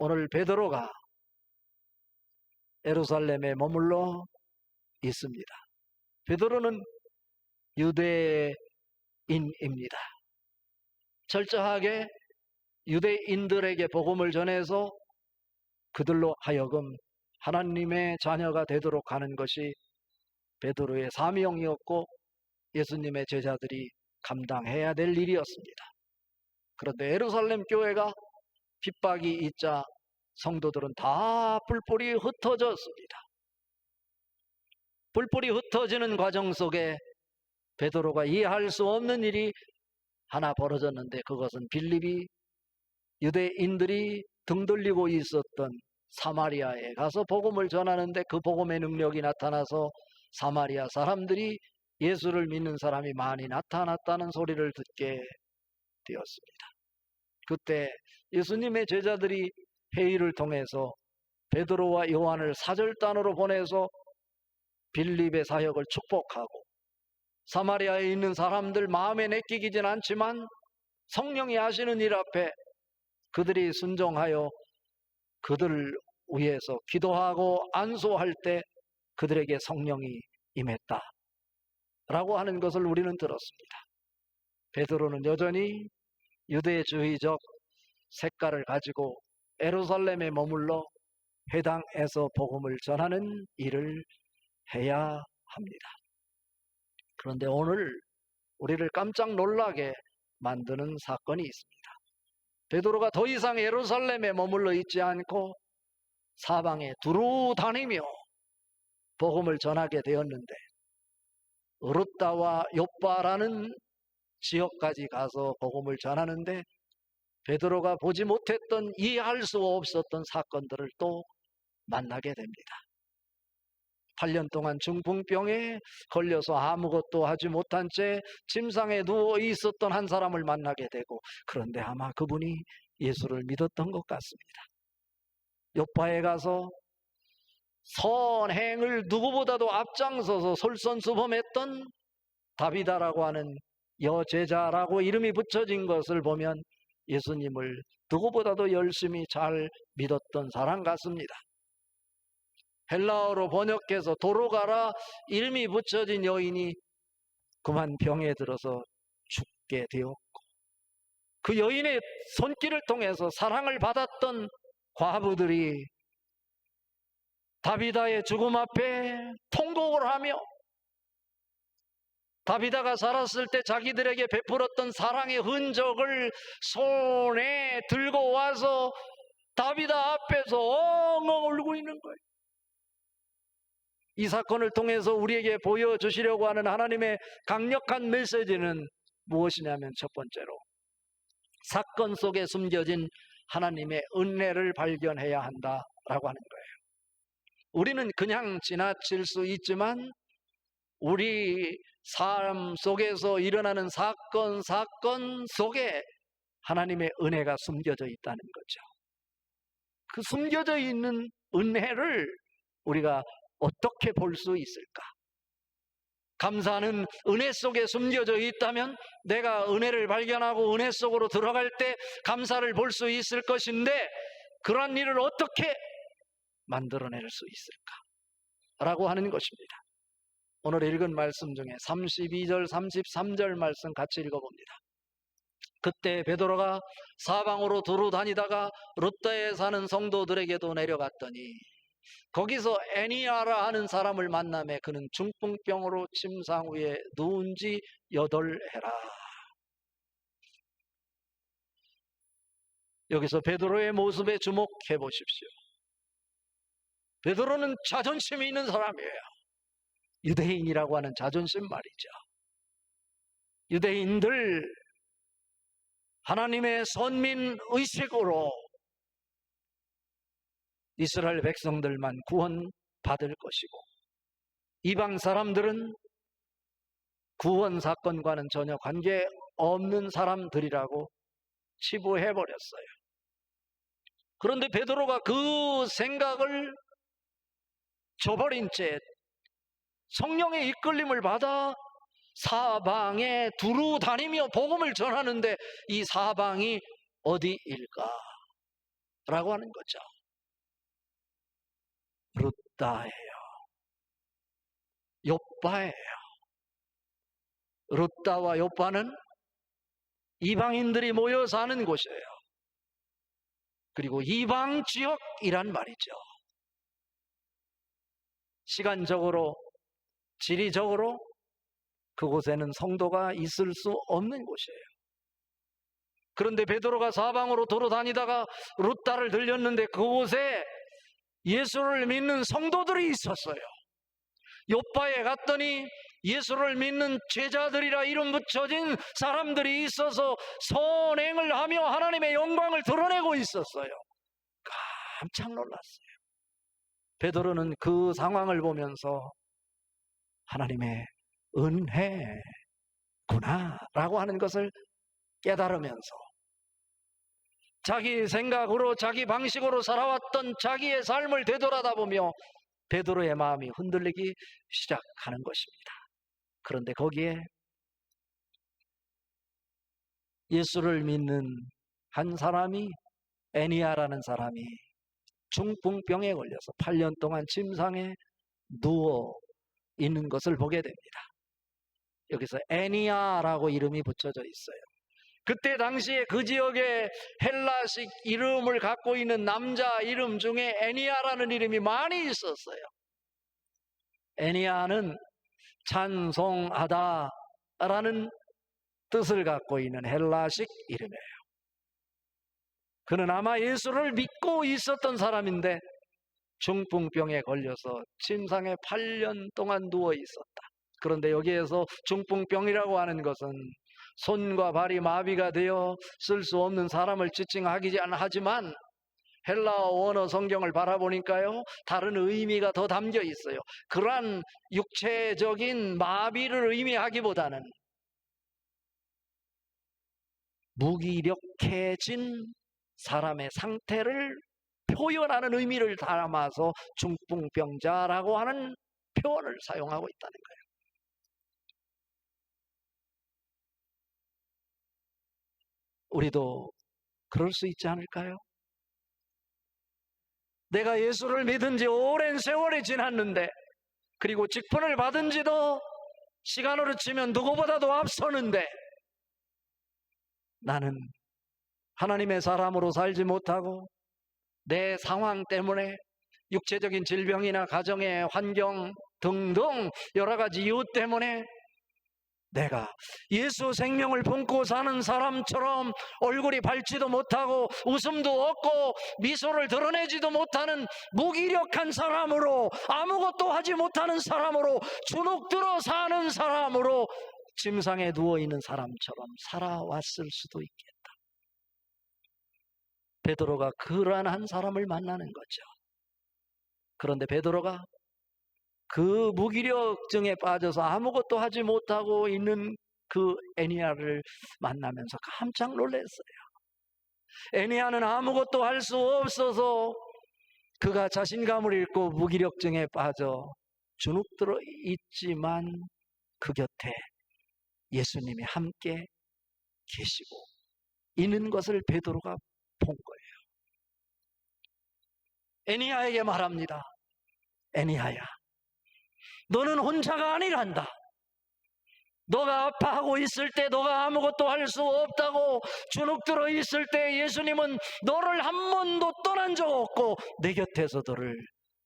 오늘 베드로가 예루살렘에 머물러 있습니다. 베드로는 유대인입니다. 철저하게 유대인들에게 복음을 전해서 그들로 하여금 하나님의 자녀가 되도록 하는 것이 베드로의 사명이었고 예수님의 제자들이 감당해야 될 일이었습니다. 그런데 예루살렘 교회가 핍박이 있자 성도들은 다 뿔뿔이 흩어졌습니다. 뿔뿔이 흩어지는 과정 속에 베드로가 이해할 수 없는 일이 하나 벌어졌는데, 그것은 빌립이 유대인들이 등 돌리고 있었던 사마리아에 가서 복음을 전하는데 그 복음의 능력이 나타나서 사마리아 사람들이 예수를 믿는 사람이 많이 나타났다는 소리를 듣게 되었습니다. 그때 예수님의 제자들이 회의를 통해서 베드로와 요한을 사절단으로 보내서 빌립의 사역을 축복하고, 사마리아에 있는 사람들 마음에 내키기진 않지만 성령이 하시는 일 앞에 그들이 순종하여 그들을 위해서 기도하고 안수할 때 그들에게 성령이 임했다 라고 하는 것을 우리는 들었습니다. 베드로는 여전히 유대주의적 색깔을 가지고 예루살렘에 머물러 회당에서 복음을 전하는 일을 해야 합니다. 그런데 오늘 우리를 깜짝 놀라게 만드는 사건이 있습니다. 베드로가 더 이상 예루살렘에 머물러 있지 않고 사방에 두루 다니며 복음을 전하게 되었는데, 으르다와 욥바라는 지역까지 가서 복음을 전하는데 베드로가 보지 못했던, 이해할 수 없었던 사건들을 또 만나게 됩니다. 8년 동안 중풍병에 걸려서 아무것도 하지 못한 채 침상에 누워 있었던 한 사람을 만나게 되고, 그런데 아마 그분이 예수를 믿었던 것 같습니다. 욥바에 가서 선행을 누구보다도 앞장서서 솔선수범했던 다비다라고 하는 여제자라고 이름이 붙여진 것을 보면 예수님을 누구보다도 열심히 잘 믿었던 사람 같습니다. 헬라어로 번역해서 도로가라 이름이 붙여진 여인이 그만 병에 들어서 죽게 되었고, 그 여인의 손길을 통해서 사랑을 받았던 과부들이 다비다의 죽음 앞에 통곡을 하며, 다비다가 살았을 때 자기들에게 베풀었던 사랑의 흔적을 손에 들고 와서 다비다 앞에서 엉엉 울고 있는 거예요. 이 사건을 통해서 우리에게 보여주시려고 하는 하나님의 강력한 메시지는 무엇이냐면, 첫 번째로 사건 속에 숨겨진 하나님의 은혜를 발견해야 한다라고 하는 거예요. 우리는 그냥 지나칠 수 있지만 우리 삶 속에서 일어나는 사건 속에 하나님의 은혜가 숨겨져 있다는 거죠. 그 숨겨져 있는 은혜를 우리가 어떻게 볼 수 있을까? 감사는 은혜 속에 숨겨져 있다면 내가 은혜를 발견하고 은혜 속으로 들어갈 때 감사를 볼 수 있을 것인데, 그런 일을 어떻게 만들어낼 수 있을까? 라고 하는 것입니다. 오늘 읽은 말씀 중에 32절, 33절 말씀 같이 읽어봅니다. 그때 베드로가 사방으로 두루 다니다가 룻다에 사는 성도들에게도 내려갔더니 거기서 애니아라 하는 사람을 만나매 그는 중풍병으로 침상 위에 누운 지 8해라. 여기서 베드로의 모습에 주목해 보십시오. 베드로는 자존심이 있는 사람이에요. 유대인이라고 하는 자존심 말이죠. 유대인들 하나님의 선민 의식으로 이스라엘 백성들만 구원받을 것이고, 이방 사람들은 구원 사건과는 전혀 관계없는 사람들이라고 치부해버렸어요. 그런데 베드로가 그 생각을 저버린 채 성령의 이끌림을 받아 사방에 두루 다니며 복음을 전하는데, 이 사방이 어디일까? 라고 하는 거죠. 룻다예요. 욥바예요. 룻다와 욥바는 이방인들이 모여 사는 곳이에요. 그리고 이방 지역이란 말이죠. 시간적으로, 지리적으로 그곳에는 성도가 있을 수 없는 곳이에요. 그런데 베드로가 사방으로 돌아다니다가 룻다를 들렸는데 그곳에 예수를 믿는 성도들이 있었어요. 욥바에 갔더니 예수를 믿는 제자들이라 이름 붙여진 사람들이 있어서 선행을 하며 하나님의 영광을 드러내고 있었어요. 깜짝 놀랐어요. 베드로는 그 상황을 보면서 하나님의 은혜구나 라고 하는 것을 깨달으면서 자기 생각으로 자기 방식으로 살아왔던 자기의 삶을 되돌아다보며 베드로의 마음이 흔들리기 시작하는 것입니다. 그런데 거기에 예수를 믿는 한 사람이, 애니아라는 사람이 중풍병에 걸려서 8년 동안 침상에 누워 있는 것을 보게 됩니다. 여기서 애니아라고 이름이 붙여져 있어요. 그때 당시에 그 지역에 헬라식 이름을 갖고 있는 남자 이름 중에 애니아라는 이름이 많이 있었어요. 애니아는 찬송하다라는 뜻을 갖고 있는 헬라식 이름이에요. 그는 아마 예수를 믿고 있었던 사람인데 중풍병에 걸려서 침상에 8년 동안 누워 있었다. 그런데 여기에서 중풍병이라고 하는 것은 손과 발이 마비가 되어 쓸 수 없는 사람을 지칭하기는 하지만 헬라어 원어 성경을 바라보니까요, 다른 의미가 더 담겨 있어요. 그러한 육체적인 마비를 의미하기보다는 무기력해진 사람의 상태를 표현하는 의미를 담아서 중풍병자라고 하는 표현을 사용하고 있다는 거예요. 우리도 그럴 수 있지 않을까요? 내가 예수를 믿은 지 오랜 세월이 지났는데, 그리고 직분을 받은 지도 시간으로 치면 누구보다도 앞서는데, 나는 하나님의 사람으로 살지 못하고 내 상황 때문에 육체적인 질병이나 가정의 환경 등등 여러 가지 이유 때문에 내가 예수 생명을 품고 사는 사람처럼 얼굴이 밝지도 못하고 웃음도 없고 미소를 드러내지도 못하는 무기력한 사람으로, 아무것도 하지 못하는 사람으로, 주눅들어 사는 사람으로 침상에 누워있는 사람처럼 살아왔을 수도 있겠다. 베드로가 그러한 한 사람을 만나는 거죠. 그런데 베드로가 그 무기력증에 빠져서 아무것도 하지 못하고 있는 그 애니아를 만나면서 깜짝 놀랐어요. 애니아는 아무것도 할 수 없어서 그가 자신감을 잃고 무기력증에 빠져 주눅들어 있지만 그 곁에 예수님이 함께 계시고 있는 것을 베드로가 본 거예요. 애니아에게 말합니다. 애니아야, 너는 혼자가 아니란다. 너가 아파하고 있을 때, 너가 아무것도 할 수 없다고 주눅들어 있을 때 예수님은 너를 한 번도 떠난 적 없고 내 곁에서 너를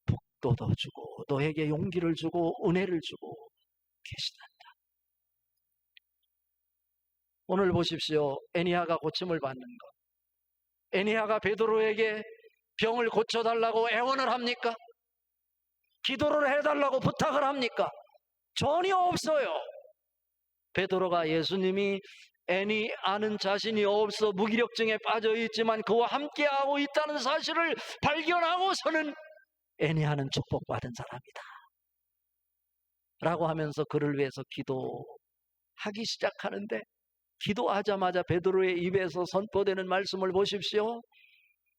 북돋아주고 너에게 용기를 주고 은혜를 주고 계시단다. 오늘 보십시오. 애니아가 고침을 받는 것. 애니아가 베드로에게 병을 고쳐달라고 애원을 합니까? 기도를 해달라고 부탁을 합니까? 전혀 없어요. 베드로가 예수님이 애니아는 자신이 없어 무기력증에 빠져 있지만 그와 함께하고 있다는 사실을 발견하고서는 애니아는 축복받은 사람이다 라고 하면서 그를 위해서 기도하기 시작하는데, 기도하자마자 베드로의 입에서 선포되는 말씀을 보십시오.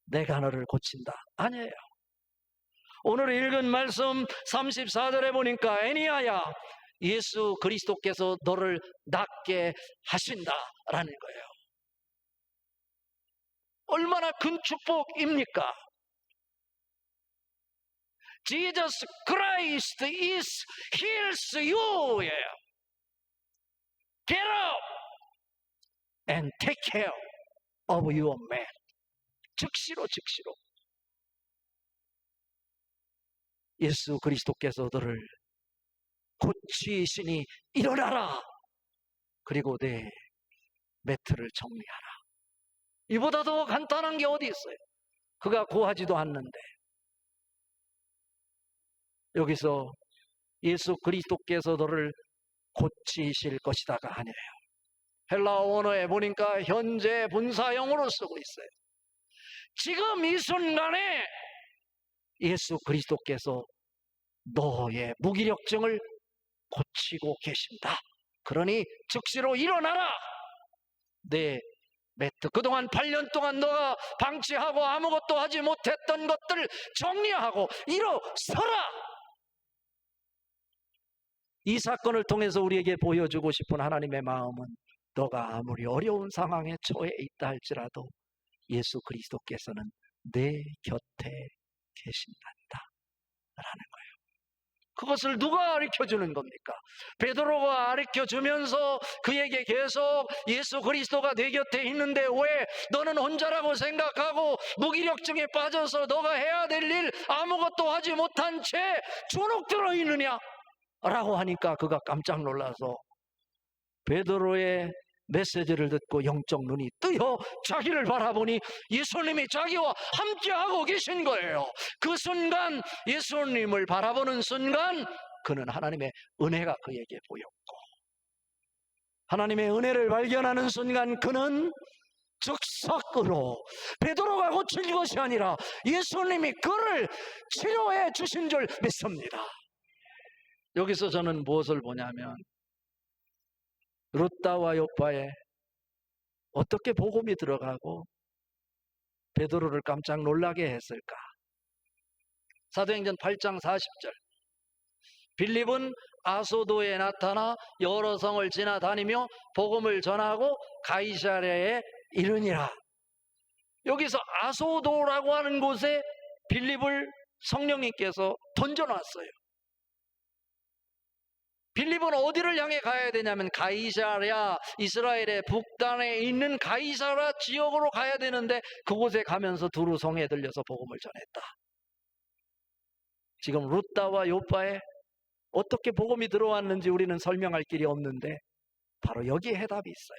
내가 너를 고친다. 아니에요. 오늘 읽은 말씀 34절에 보니까 애니아야, 예수 그리스도께서 너를 낫게 하신다라는 거예요. 얼마나 큰 축복입니까? Jesus Christ heals you. Get up and take care of your man. 즉시로. 예수 그리스도께서 너를 고치시니 일어나라. 그리고 내 매트를 정리하라. 이보다 더 간단한 게 어디 있어요? 그가 구하지도 않는데. 여기서 예수 그리스도께서 너를 고치실 것이다가 아니에요. 헬라어 원어에 보니까 현재 분사형으로 쓰고 있어요. 지금 이 순간에 예수 그리스도께서 너의 무기력증을 고치고 계신다. 그러니 즉시로 일어나라. 내 매트, 그동안 8년 동안 너가 방치하고 아무것도 하지 못했던 것들 정리하고 일어서라. 이 사건을 통해서 우리에게 보여주고 싶은 하나님의 마음은 너가 아무리 어려운 상황에 처해 있다 할지라도 예수 그리스도께서는 내 곁에 계신단다 라는 거예요. 그것을 누가 가르쳐주는 겁니까? 베드로가 가르쳐주면서 그에게 계속 예수 그리스도가 내 곁에 있는데 왜 너는 혼자라고 생각하고 무기력증에 빠져서 너가 해야 될 일 아무것도 하지 못한 채 주눅 들어 있느냐? 라고 하니까 그가 깜짝 놀라서 베드로의 메시지를 듣고 영적 눈이 뜨여 자기를 바라보니 예수님이 자기와 함께하고 계신 거예요. 그 순간, 예수님을 바라보는 순간 그는 하나님의 은혜가 그에게 보였고, 하나님의 은혜를 발견하는 순간 그는 즉석으로 베드로가 고칠 것이 아니라 예수님이 그를 치료해 주신 줄 믿습니다. 여기서 저는 무엇을 보냐면 룻다와 욥바에 어떻게 복음이 들어가고 베드로를 깜짝 놀라게 했을까? 사도행전 8장 40절, 빌립은 아소도에 나타나 여러 성을 지나다니며 복음을 전하고 가이사랴에 이르니라. 여기서 아소도라고 하는 곳에 빌립을 성령님께서 던져놨어요. 빌립은 어디를 향해 가야 되냐면 가이사랴, 이스라엘의 북단에 있는 가이사랴 지역으로 가야 되는데 그곳에 가면서 두루 성에 들려서 복음을 전했다. 지금 룻다와 욥바에 어떻게 복음이 들어왔는지 우리는 설명할 길이 없는데 바로 여기에 해답이 있어요.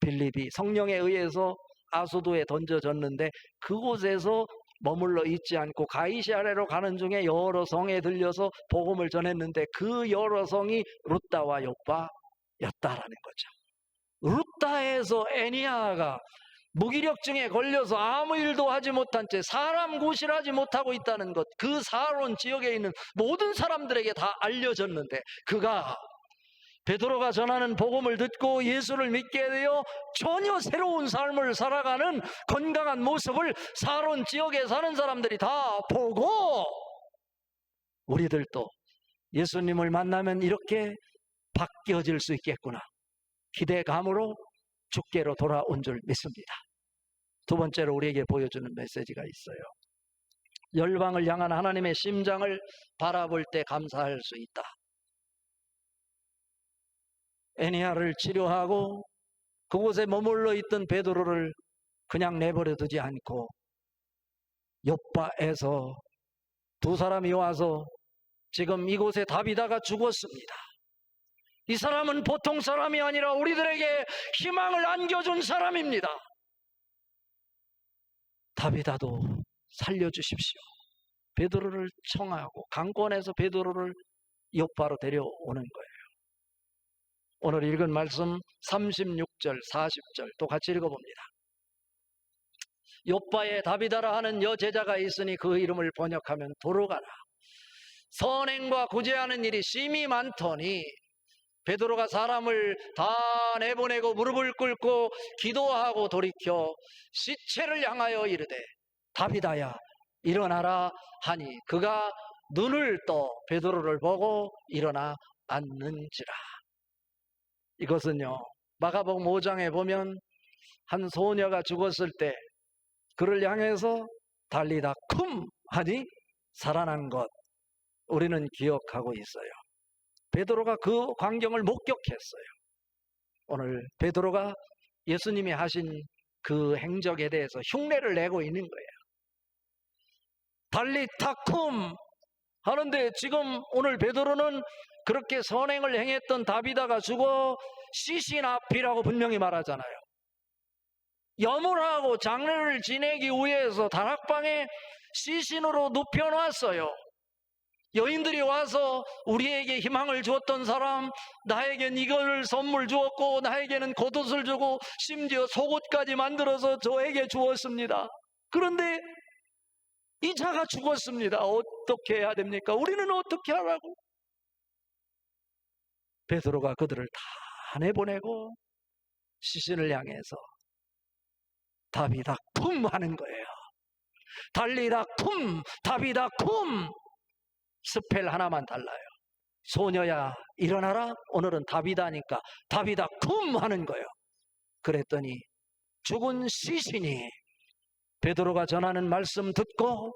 빌립이 성령에 의해서 아소도에 던져졌는데 그곳에서 머물러 있지 않고 가이사랴로 가는 중에 여러 성에 들려서 복음을 전했는데 그 여러 성이 룻다와 욥바였다라는 거죠. 룻다에서 에니야가 무기력증에 걸려서 아무 일도 하지 못한 채 사람 구실하지 못하고 있다는 것, 그 사론 지역에 있는 모든 사람들에게 다 알려졌는데 그가 베드로가 전하는 복음을 듣고 예수를 믿게 되어 전혀 새로운 삶을 살아가는 건강한 모습을 사론 지역에 사는 사람들이 다 보고 우리들도 예수님을 만나면 이렇게 바뀌어질 수 있겠구나 기대감으로 주께로 돌아온 줄 믿습니다. 두 번째로 우리에게 보여주는 메시지가 있어요. 열방을 향한 하나님의 심장을 바라볼 때 감사할 수 있다. 에니야를 치료하고 그곳에 머물러 있던 베드로를 그냥 내버려 두지 않고 욥바에서 두 사람이 와서 지금 이곳에 다비다가 죽었습니다. 이 사람은 보통 사람이 아니라 우리들에게 희망을 안겨준 사람입니다. 다비다도 살려주십시오. 베드로를 청하고 강권해서 베드로를 욥바로 데려오는 거예요. 오늘 읽은 말씀 36절, 40절 또 같이 읽어봅니다. 욥바에 다비다라 하는 여제자가 있으니 그 이름을 번역하면 도로가라. 선행과 구제하는 일이 심히 많더니 베드로가 사람을 다 내보내고 무릎을 꿇고 기도하고 돌이켜 시체를 향하여 이르되 다비다야 일어나라 하니 그가 눈을 떠 베드로를 보고 일어나 앉는지라. 이것은요 마가복음 5장에 보면 한 소녀가 죽었을 때 그를 향해서 달리다 쿰 하니 살아난 것 우리는 기억하고 있어요. 베드로가 그 광경을 목격했어요. 오늘 베드로가 예수님이 하신 그 행적에 대해서 흉내를 내고 있는 거예요. 달리다 쿰 하는데 지금 오늘 베드로는 그렇게 선행을 행했던 다비다가 죽어 시신 앞이라고 분명히 말하잖아요. 염을 장례를 지내기 위해서 다락방에 시신으로 눕혀놨어요. 여인들이 와서 우리에게 희망을 주었던 사람, 나에겐 이걸 선물 주었고 나에게는 겉옷을 주고 심지어 속옷까지 만들어서 저에게 주었습니다. 그런데 이 자가 죽었습니다. 어떻게 해야 됩니까? 우리는 어떻게 하라고? 베드로가 그들을 다 내보내고 시신을 향해서 다비다 쿰 하는 거예요. 달리다 쿰, 다비다 쿰. 스펠 하나만 달라요. 소녀야 일어나라. 오늘은 다비다니까 다비다 쿰 하는 거예요. 그랬더니 죽은 시신이 베드로가 전하는 말씀 듣고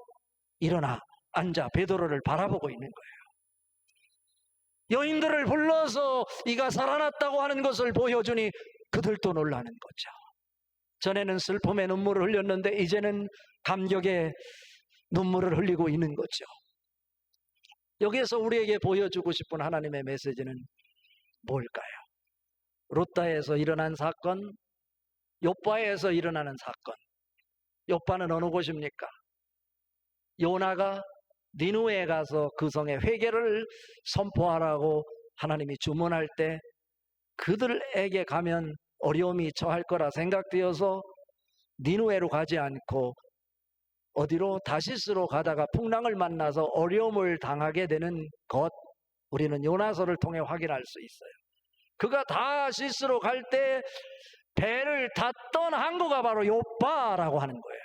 일어나 앉아 베드로를 바라보고 있는 거예요. 여인들을 불러서 이가 살아났다고 하는 것을 보여주니 그들도 놀라는 거죠. 전에는 슬픔의 눈물을 흘렸는데 이제는 감격의 눈물을 흘리고 있는 거죠. 여기에서 우리에게 보여주고 싶은 하나님의 메시지는 뭘까요? 루다에서 일어난 사건, 욥바에서 일어나는 사건. 욥바는 어느 곳입니까? 요나가 니누에 가서 그 성에 회개를 선포하라고 하나님이 주문할 때 그들에게 가면 어려움이 처할 거라 생각되어서 니누에로 가지 않고 어디로? 다시스로 가다가 풍랑을 만나서 어려움을 당하게 되는 것, 우리는 요나서를 통해 확인할 수 있어요. 그가 다시스로 갈 때 배를 탔던 항구가 바로 욥바라고 하는 거예요.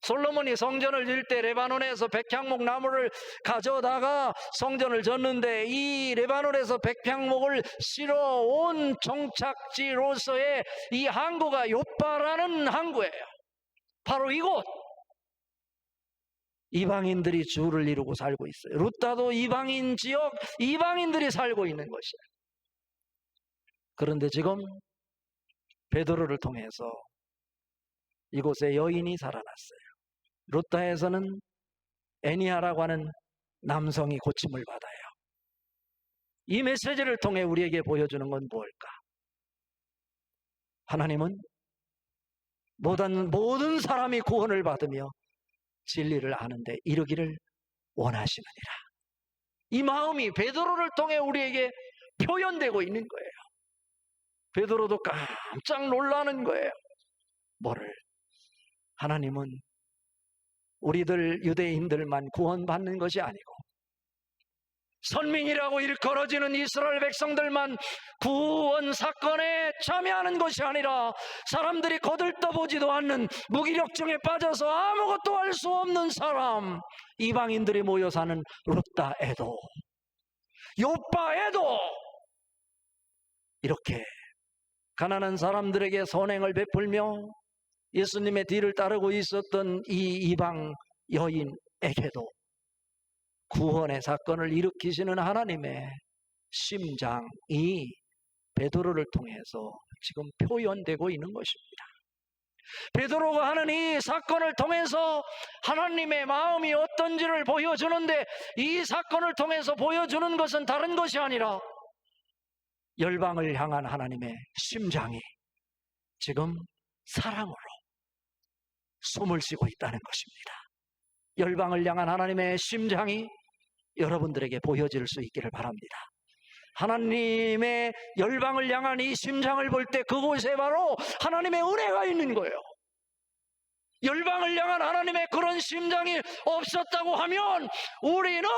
솔로몬이 성전을 질 때 레바논에서 백향목 나무를 가져다가 성전을 졌는데 이 레바논에서 백향목을 실어온 정착지로서의 이 항구가 욥바라는 항구예요. 바로 이곳. 이방인들이 주를 이루고 살고 있어요. 루다도 이방인 지역, 이방인들이 살고 있는 것이에요. 그런데 지금 베드로를 통해서 이곳에 여인이 살아났어요. 루다에서는 애니아라고 하는 남성이 고침을 받아요. 이 메시지를 통해 우리에게 보여주는 건 무엇일까? 하나님은 모든 사람이 구원을 받으며 진리를 아는데 이르기를 원하시느니라. 이 마음이 베드로를 통해 우리에게 표현되고 있는 거예요. 베드로도 깜짝 놀라는 거예요. 뭐를? 하나님은 우리들 유대인들만 구원받는 것이 아니고 선민이라고 일컬어지는 이스라엘 백성들만 구원 사건에 참여하는 것이 아니라 사람들이 거들떠보지도 않는 무기력증에 빠져서 아무것도 할 수 없는 사람, 이방인들이 모여 사는 루다에도 욥바에도 이렇게 가난한 사람들에게 선행을 베풀며 예수님의 뒤를 따르고 있었던 이 이방 여인에게도 구원의 사건을 일으키시는 하나님의 심장이 베드로를 통해서 지금 표현되고 있는 것입니다. 베드로가 하는 이 사건을 통해서 하나님의 마음이 어떤지를 보여주는데 이 사건을 통해서 보여주는 것은 다른 것이 아니라 열방을 향한 하나님의 심장이 지금 사랑으로 숨을 쉬고 있다는 것입니다. 열방을 향한 하나님의 심장이 여러분들에게 보여질 수 있기를 바랍니다. 하나님의 열방을 향한 이 심장을 볼 때 그곳에 바로 하나님의 은혜가 있는 거예요. 열방을 향한 하나님의 그런 심장이 없었다고 하면 우리는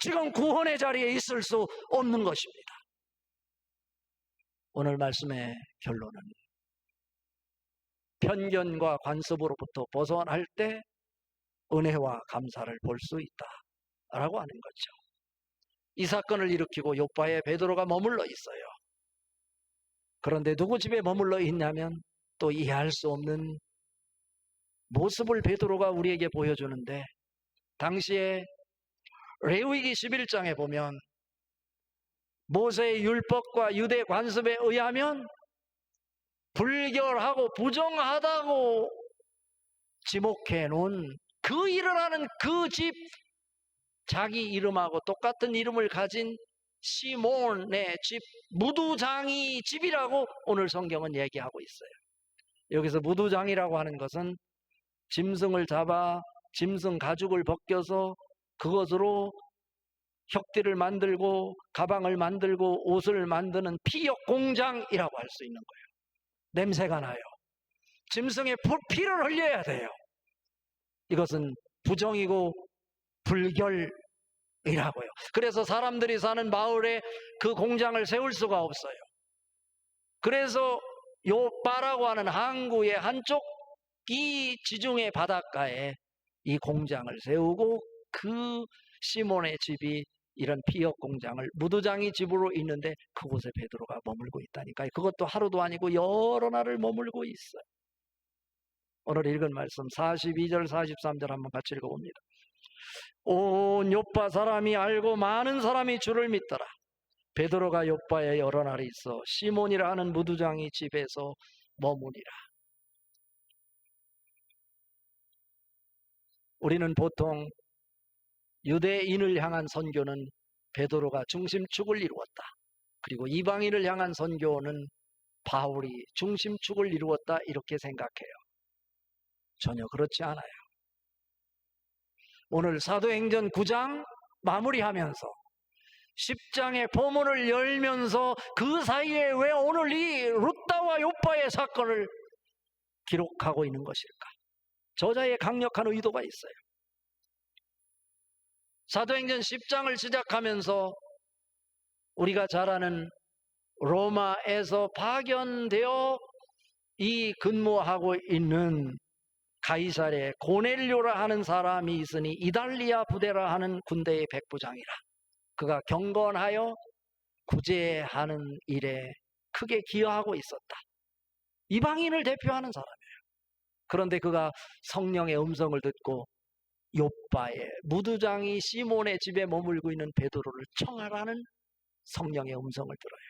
지금 구원의 자리에 있을 수 없는 것입니다. 오늘 말씀의 결론은 편견과 관습으로부터 벗어날 때 은혜와 감사를 볼 수 있다라고 하는 거죠. 이 사건을 일으키고 욥바에 베드로가 머물러 있어요. 그런데 누구 집에 머물러 있냐면 또 이해할 수 없는 모습을 베드로가 우리에게 보여주는데, 당시에 레위기 11장에 보면 모세의 율법과 유대 관습에 의하면 불결하고 부정하다고 지목해 놓은 그 일을 하는 그 집, 자기 이름하고 똑같은 이름을 가진 시몬의 집, 무두장이 집이라고 오늘 성경은 얘기하고 있어요. 여기서 무두장이라고 하는 것은 짐승을 잡아 짐승 가죽을 벗겨서 그것으로 혁띠를 만들고 가방을 만들고 옷을 만드는 피역 공장이라고 할 수 있는 거예요. 냄새가 나요. 짐승의 피를 흘려야 돼요. 이것은 부정이고 불결이라고요. 그래서 사람들이 사는 마을에 그 공장을 세울 수가 없어요. 그래서 요빠라고 하는 항구의 한쪽 이 지중해 바닷가에 이 공장을 세우고 그 시몬의 집이 이런 피역 공장을, 무두장이 집으로 있는데 그곳에 베드로가 머물고 있다니까요. 그것도 하루도 아니고 여러 날을 머물고 있어요. 오늘 읽은 말씀 42절 43절 한번 같이 읽어봅니다. 온 요빠 사람이 알고 많은 사람이 주를 믿더라. 베드로가 요빠에 여러 날이 있어 시몬이라 하는 무두장이 집에서 머무니라. 우리는 보통 유대인을 향한 선교는 베드로가 중심축을 이루었다. 그리고 이방인을 향한 선교는 바울이 중심축을 이루었다, 이렇게 생각해요. 전혀 그렇지 않아요. 오늘 사도행전 9장 마무리하면서 10장의 포문을 열면서 그 사이에 왜 오늘 이 룻다와 요빠의 사건을 기록하고 있는 것일까? 저자의 강력한 의도가 있어요. 사도행전 10장을 시작하면서 우리가 잘 아는 로마에서 파견되어 이 근무하고 있는 가이사랴에 고넬료라 하는 사람이 있으니 이달리아 부대라 하는 군대의 백부장이라. 그가 경건하여 구제하는 일에 크게 기여하고 있었다. 이방인을 대표하는 사람이에요. 그런데 그가 성령의 음성을 듣고 요빠의 무두장이 시몬의 집에 머물고 있는 베드로를 청하라는 성령의 음성을 들어요.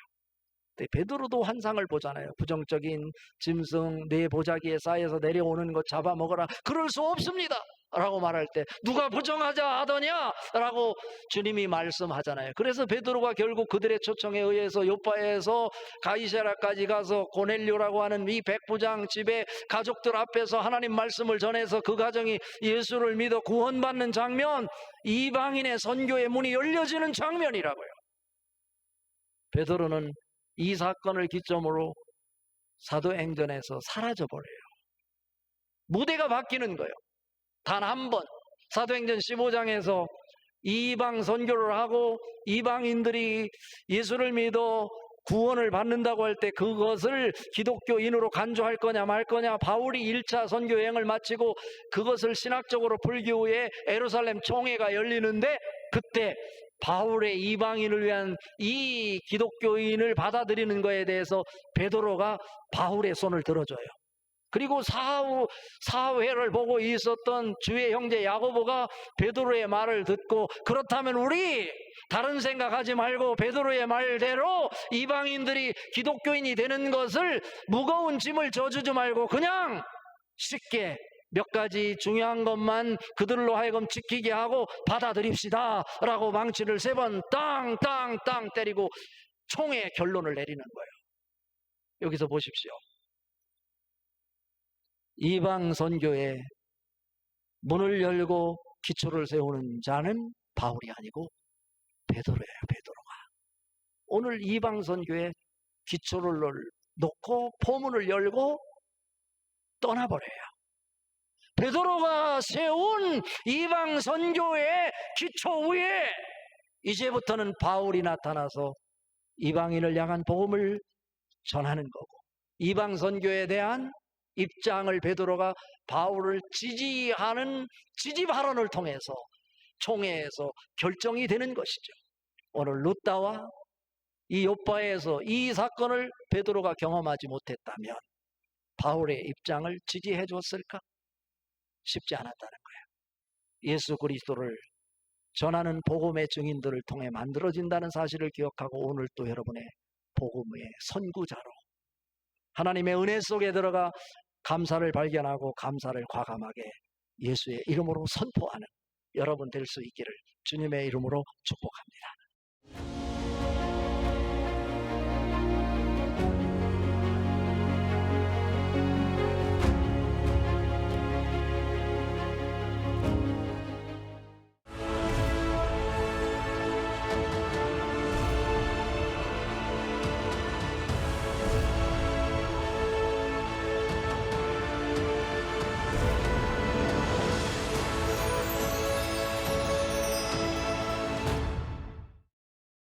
근데 베드로도 환상을 보잖아요. 부정적인 짐승 내 보자기에 쌓여서 내려오는 것 잡아먹어라. 그럴 수 없습니다 라고 말할 때 누가 부정하자 하더냐 라고 주님이 말씀하잖아요. 그래서 베드로가 결국 그들의 초청에 의해서 요빠에서 가이사랴까지 가서 고넬료라고 하는 이 백부장 집에 가족들 앞에서 하나님 말씀을 전해서 그 가정이 예수를 믿어 구원받는 장면, 이방인의 선교의 문이 열려지는 장면이라고요. 베드로는 이 사건을 기점으로 사도행전에서 사라져버려요. 무대가 바뀌는 거예요. 단 한 번 사도행전 15장에서 이방 선교를 하고 이방인들이 예수를 믿어 구원을 받는다고 할 때 그것을 기독교인으로 간주할 거냐 말 거냐, 바울이 1차 선교 여행을 마치고 그것을 신학적으로 풀기 위해 예루살렘 총회가 열리는데, 그때 바울의 이방인을 위한 이 기독교인을 받아들이는 것에 대해서 베드로가 바울의 손을 들어줘요. 그리고 사회를 보고 있었던 주의 형제 야고보가 베드로의 말을 듣고, 그렇다면 우리 다른 생각하지 말고 베드로의 말대로 이방인들이 기독교인이 되는 것을 무거운 짐을 져주지 말고 그냥 쉽게 몇 가지 중요한 것만 그들로 하여금 지키게 하고 받아들입시다 라고 망치를 3번 땅 때리고 총의 결론을 내리는 거예요. 여기서 보십시오. 이방 선교에 문을 열고 기초를 세우는 자는 바울이 아니고 베드로예요. 베드로가 오늘 이방 선교에 기초를 놓고 포문을 열고 떠나버려요. 베드로가 세운 이방 선교의 기초 위에 이제부터는 바울이 나타나서 이방인을 향한 복음을 전하는 거고, 이방 선교에 대한 입장을 베드로가 바울을 지지하는 지지 발언을 통해서 총회에서 결정이 되는 것이죠. 오늘 룻다와 이 요빠에서 이 사건을 베드로가 경험하지 못했다면 바울의 입장을 지지해 줬을까? 쉽지 않았다는 거예요. 예수 그리스도를 전하는 복음의 증인들을 통해 만들어진다는 사실을 기억하고 오늘 또 여러분의 복음의 선구자로 하나님의 은혜 속에 들어가 감사를 발견하고 감사를 과감하게 예수의 이름으로 선포하는 여러분 될 수 있기를 주님의 이름으로 축복합니다.